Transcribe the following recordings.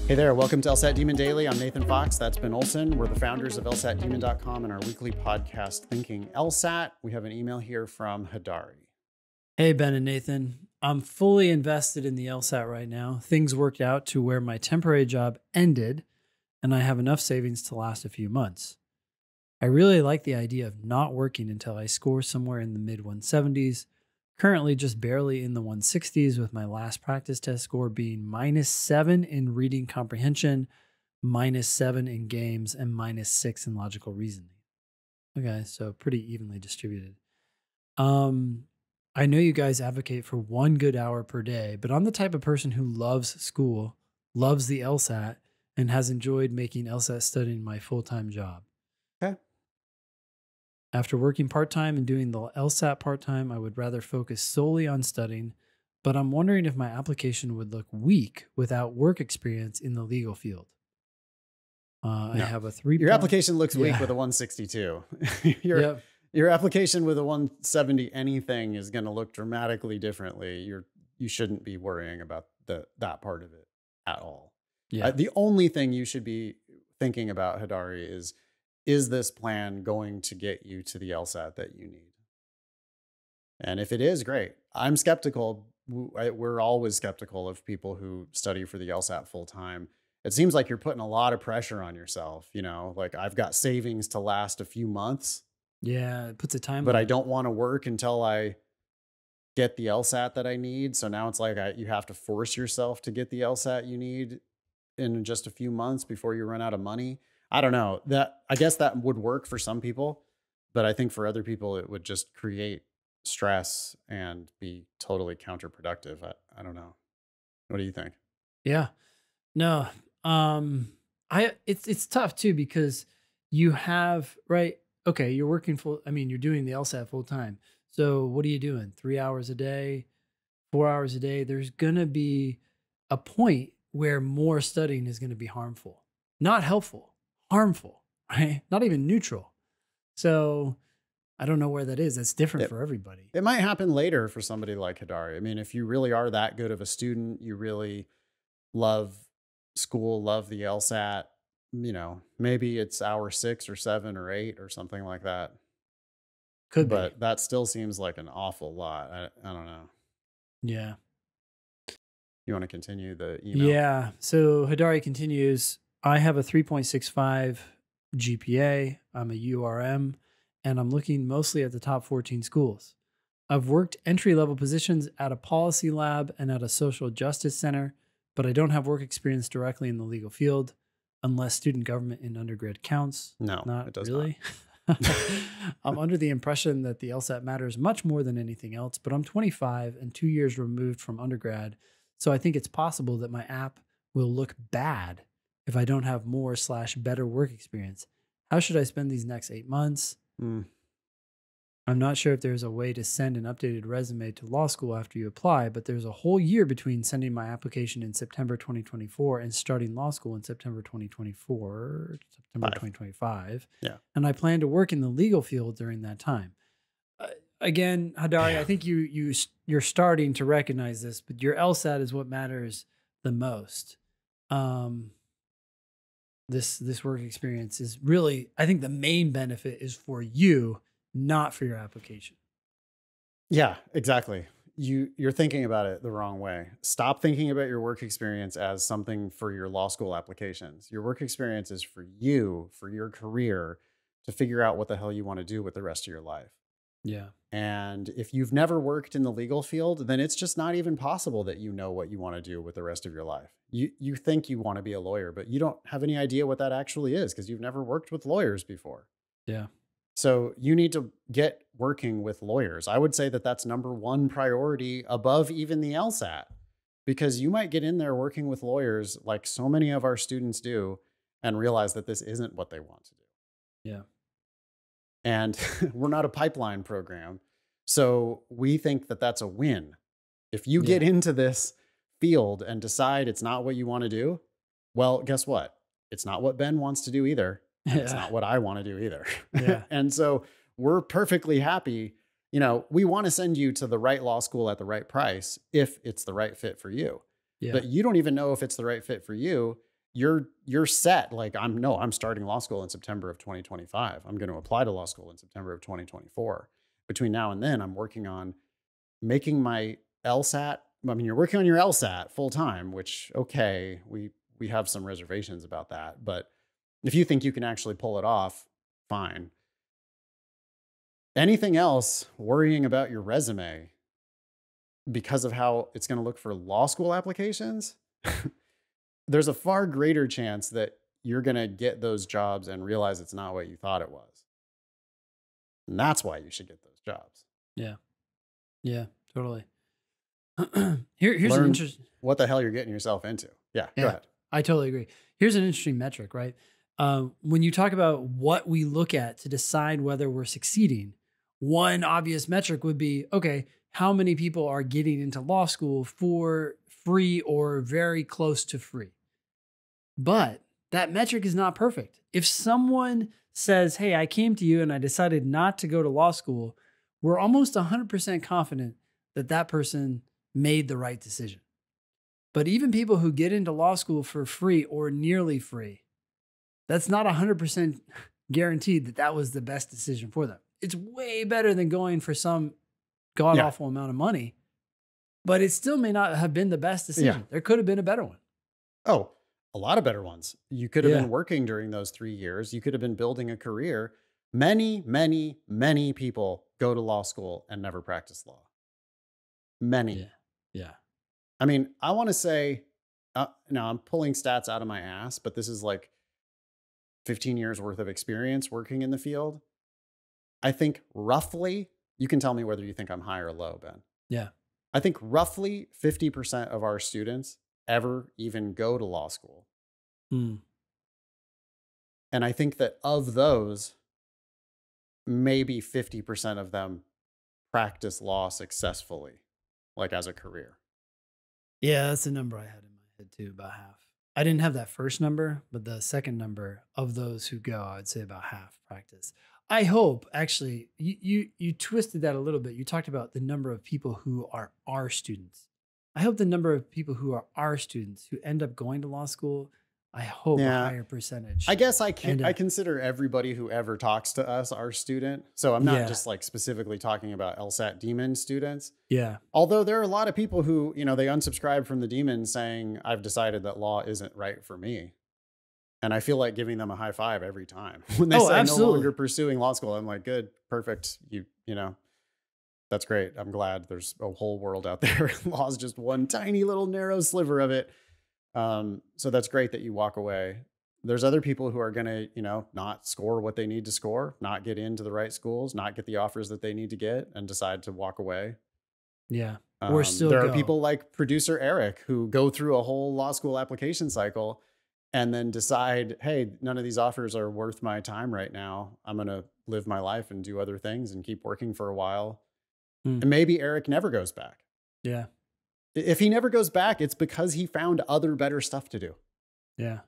Hey there, welcome to LSAT Demon Daily. I'm Nathan Fox. That's Ben Olson. We're the founders of LSATdemon.com and our weekly podcast, Thinking LSAT. We have an email here from Hodari. Hey, Ben and Nathan. I'm fully invested in the LSAT right now. Things worked out to where my temporary job ended, and I have enough savings to last a few months. I really like the idea of not working until I score somewhere in the mid 170s, currently just barely in the 160s, with my last practice test score being -7 in reading comprehension, -7 in games, and -6 in logical reasoning. Okay, so pretty evenly distributed. I know you guys advocate for 1 good hour per day, but I'm the type of person who loves school, loves the LSAT, and has enjoyed making LSAT studying my full-time job. Okay. After working part-time and doing the LSAT part-time, I would rather focus solely on studying, but I'm wondering if my application would look weak without work experience in the legal field. I have a 3. Your application looks weak with a 162. Your application with a 170 anything is going to look dramatically differently. You shouldn't be worrying about that part of it at all. Yeah. The only thing you should be thinking about, Hodari, is this plan going to get you to the LSAT that you need? And if it is, great. I'm skeptical. We're always skeptical of people who study for the LSAT full time. It seems like you're putting a lot of pressure on yourself. You know, like I've got savings to last a few months. Yeah, it puts a time but limit. I don't want to work until I get the LSAT that I need. So now it's like you have to force yourself to get the LSAT you need in just a few months before you run out of money. I don't know. I guess that would work for some people, but I think for other people it would just create stress and be totally counterproductive. I don't know. What do you think? Yeah. No. It's tough too, because you have, right? Okay, you're working you're doing the LSAT full time. So what are you doing? 3 hours a day, 4 hours a day? There's going to be a point where more studying is going to be harmful, not helpful, harmful, right? Not even neutral. So I don't know where that is. That's different for everybody. It might happen later for somebody like Hodari. I mean, if you really are that good of a student, you really love school, love the LSAT, you know, maybe it's hour 6 or 7 or 8 or something like that. But that still seems like an awful lot. I don't know. Yeah. You want to continue the email? Yeah. So Hodari continues, I have a 3.65 GPA. I'm a URM, and I'm looking mostly at the top 14 schools. I've worked entry-level positions at a policy lab and at a social justice center, but I don't have work experience directly in the legal field, unless student government in undergrad counts. No, not it does really. Not. I'm under the impression that the LSAT matters much more than anything else, but I'm 25 and 2 years removed from undergrad, so I think it's possible that my app will look bad if I don't have more/better work experience. How should I spend these next 8 months? I'm not sure if there's a way to send an updated resume to law school after you apply, but there's a whole year between sending my application in September 2024 and starting law school in September 2025. Yeah. And I plan to work in the legal field during that time. Again, Hodari, I think you're starting to recognize this, but your LSAT is what matters the most. This work experience is really, I think the main benefit is for you, not for your application. Yeah, exactly. You're thinking about it the wrong way. Stop thinking about your work experience as something for your law school applications. Your work experience is for you, for your career, to figure out what the hell you want to do with the rest of your life. Yeah. And if you've never worked in the legal field, then it's just not even possible that you know what you want to do with the rest of your life. You think you want to be a lawyer, but you don't have any idea what that actually is because you've never worked with lawyers before. Yeah. So you need to get working with lawyers. I would say that that's number one priority above even the LSAT, because you might get in there working with lawyers like so many of our students do and realize that this isn't what they want to do. Yeah. And we're not a pipeline program. So we think that that's a win. If you get into this field and decide it's not what you want to do, well, guess what? It's not what Ben wants to do either. And it's not what I want to do either. Yeah. And so we're perfectly happy. You know, we want to send you to the right law school at the right price if it's the right fit for you. Yeah. But you don't even know if it's the right fit for you you're set. Like I'm starting law school in September of 2025. I'm going to apply to law school in September of 2024. Between now and then, I'm working on making my LSAT. I mean, you're working on your LSAT full time, which, okay, we have some reservations about that. But if you think you can actually pull it off, fine. Anything else, worrying about your resume because of how it's going to look for law school applications, there's a far greater chance that you're going to get those jobs and realize it's not what you thought it was. And that's why you should get those jobs. Yeah. Yeah, totally. Here's Learn an interesting. what the hell you're getting yourself into. Yeah, go ahead. I totally agree. Here's an interesting metric, right? When you talk about what we look at to decide whether we're succeeding, one obvious metric would be, okay, how many people are getting into law school for free or very close to free? But that metric is not perfect. If someone says, hey, I came to you and I decided not to go to law school, we're almost 100% confident that that person made the right decision. But even people who get into law school for free or nearly free, that's not 100% guaranteed that that was the best decision for them. It's way better than going for some god-awful amount of money, but it still may not have been the best decision. There could have been a better one. Oh, a lot of better ones. You could have been working during those 3 years. You could have been building a career. Many, many, many people go to law school and never practice law. Many. Yeah. I mean, I want to say, now I'm pulling stats out of my ass, but this is like 15 years worth of experience working in the field. I think roughly, you can tell me whether you think I'm high or low, Ben. Yeah. I think roughly 50% of our students ever even go to law school. And I think that of those, maybe 50% of them practice law successfully, like as a career. Yeah, that's the number I had in my head too, about half. I didn't have that first number, but the second number of those who go, I'd say about half practice. I hope, actually, you twisted that a little bit. You talked about the number of people who are our students. I hope the number of people who are our students who end up going to law school, I hope a higher percentage. I guess I consider everybody who ever talks to us our student. So I'm not just like specifically talking about LSAT Demon students. Yeah. Although there are a lot of people who, they unsubscribe from the Demon saying, I've decided that law isn't right for me. And I feel like giving them a high five every time when they say absolutely. No longer pursuing law school. I'm like, good, perfect. You know, that's great. I'm glad there's a whole world out there. Law is just one tiny little narrow sliver of it. So that's great that you walk away. There's other people who are going to, not score what they need to score, not get into the right schools, not get the offers that they need to get and decide to walk away. Yeah. Or still there are people like producer Eric who go through a whole law school application cycle and then decide, hey, none of these offers are worth my time right now. I'm going to live my life and do other things and keep working for a while. And maybe Eric never goes back. Yeah. If he never goes back, it's because he found other better stuff to do. Yeah.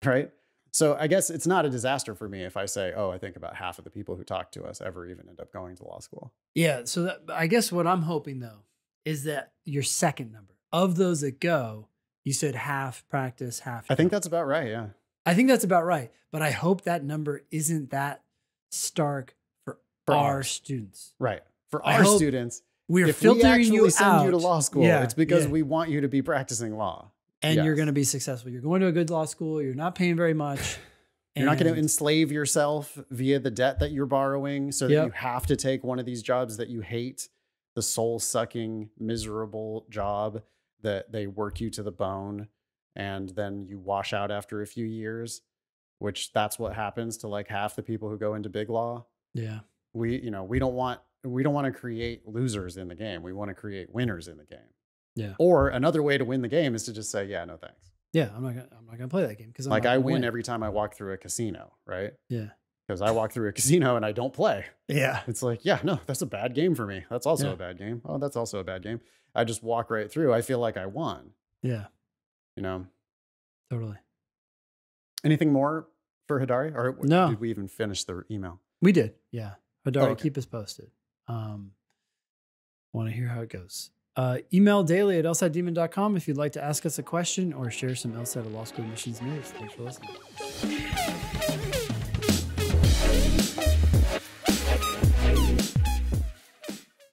Right. So I guess it's not a disaster for me if I say, I think about half of the people who talk to us ever even end up going to law school. Yeah. So I guess what I'm hoping, though, is that your second number of those that go, you said half practice, half. I think that's about right. Yeah. I think that's about right. But I hope that number isn't that stark for our students. Right. For our students. We're filtering you out. Send you to law school. It's because we want you to be practicing law. And you're going to be successful. You're going to a good law school. You're not paying very much. You're not going to enslave yourself via the debt that you're borrowing so that you have to take one of these jobs that you hate, the soul-sucking, miserable job that they work you to the bone and then you wash out after a few years, which that's what happens to like half the people who go into big law. Yeah. We don't want to create losers in the game. We want to create winners in the game. Yeah. Or another way to win the game is to just say, yeah, no thanks. Yeah, I'm not gonna play that game because like I win every time I walk through a casino, right? Yeah. Because I walk through a casino and I don't play. Yeah. It's like, yeah, no, that's a bad game for me. That's also a bad game. Oh, that's also a bad game. I just walk right through. I feel like I won. Yeah. Totally. Anything more for Hodari? Or no. Did we even finish the email? We did. Yeah. Hodari, keep us posted. Want to hear how it goes. Email daily at lsatdemon.com if you'd like to ask us a question or share some LSAT or law school admissions news. Thanks for listening.